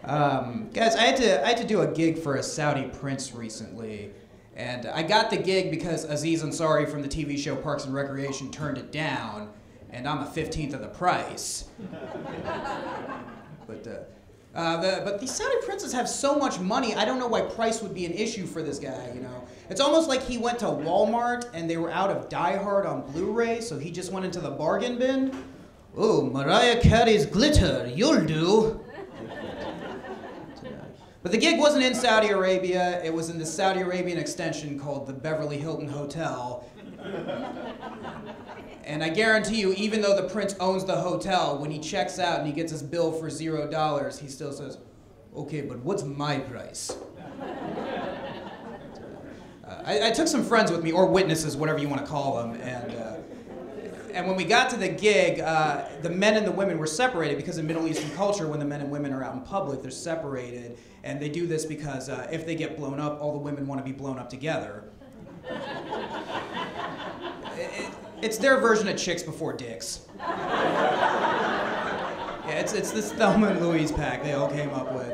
Guys, I had to do a gig for a Saudi prince recently, and I got the gig because Aziz Ansari from the TV show Parks and Recreation turned it down, and I'm a 15th of the price. But these Saudi princes have so much money, I don't know why price would be an issue for this guy, you know? It's almost like he went to Walmart and they were out of Die Hard on Blu-ray, so he just went into the bargain bin. Oh, Mariah Carey's Glitter, you'll do. But the gig wasn't in Saudi Arabia, it was in the Saudi Arabian extension called the Beverly Hilton Hotel. And I guarantee you, even though the prince owns the hotel, when he checks out and he gets his bill for $0, he still says, okay, but what's my price? I took some friends with me, or witnesses, whatever you want to call them, and when we got to the gig, the men and the women were separated because in Middle Eastern culture, when the men and women are out in public, they're separated, and they do this because if they get blown up, all the women want to be blown up together. It's their version of Chicks Before Dicks. Yeah, it's this Thelma and Louise pack they all came up with.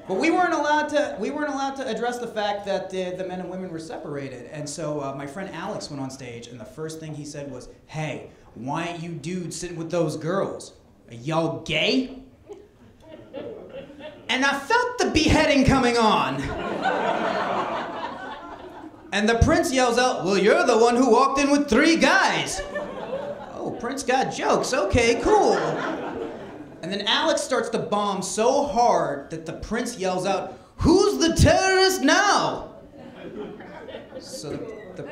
But we weren't allowed to address the fact that the men and women were separated. And so my friend Alex went on stage, and the first thing he said was, "Hey, why ain't you dudes sitting with those girls? Are y'all gay?" And I felt the beheading coming on. And the prince yells out, "Well, you're the one who walked in with 3 guys." Oh, Prince got jokes. Okay, cool. And then Alex starts to bomb so hard that the prince yells out, "Who's the terrorist now?" So the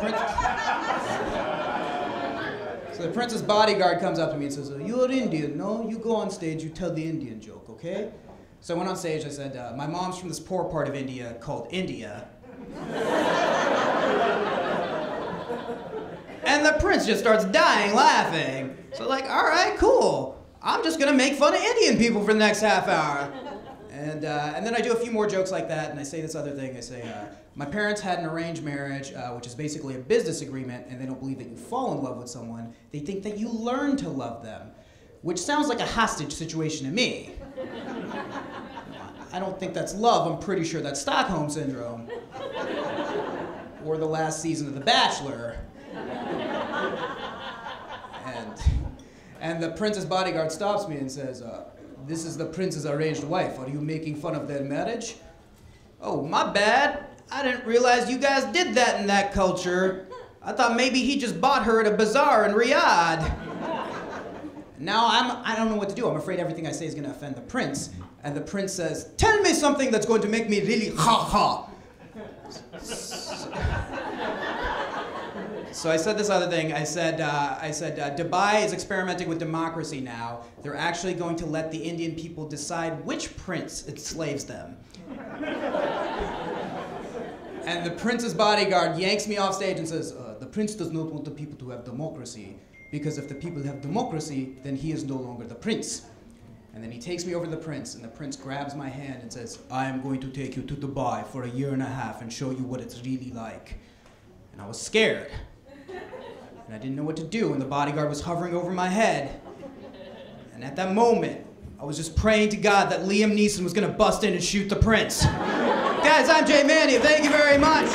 prince's bodyguard comes up to me and says, "You're Indian, no? You go on stage, you tell the Indian joke, okay?" So I went on stage, I said, "My mom's from this poor part of India called India." And the prince just starts dying laughing. So like, all right, cool. I'm just gonna make fun of Indian people for the next half hour. And then I do a few more jokes like that, and I say this other thing. I say, my parents had an arranged marriage, which is basically a business agreement, and they don't believe that you fall in love with someone. They think that you learn to love them, which sounds like a hostage situation to me. I don't think that's love. I'm pretty sure that's Stockholm Syndrome. Or the last season of The Bachelor. And the prince's bodyguard stops me and says, "This is the prince's arranged wife. Are you making fun of their marriage?" "Oh, my bad. I didn't realize you guys did that in that culture. I thought maybe he just bought her at a bazaar in Riyadh." Now I don't know what to do. I'm afraid everything I say is going to offend the prince. And the prince says, "Tell me something that's going to make me really ha-ha." So I said this other thing. I said, Dubai is experimenting with democracy now. They're actually going to let the Indian people decide which prince enslaves them. And the prince's bodyguard yanks me off stage and says, "The prince does not want the people to have democracy, because if the people have democracy, then he is no longer the prince." And then he takes me over to the prince, and the prince grabs my hand and says, "I am going to take you to Dubai for 1.5 years and show you what it's really like." And I was scared. And I didn't know what to do, and the bodyguard was hovering over my head. And at that moment, I was just praying to God that Liam Neeson was gonna bust in and shoot the prince. Guys, I'm Jay Manny. Thank you very much.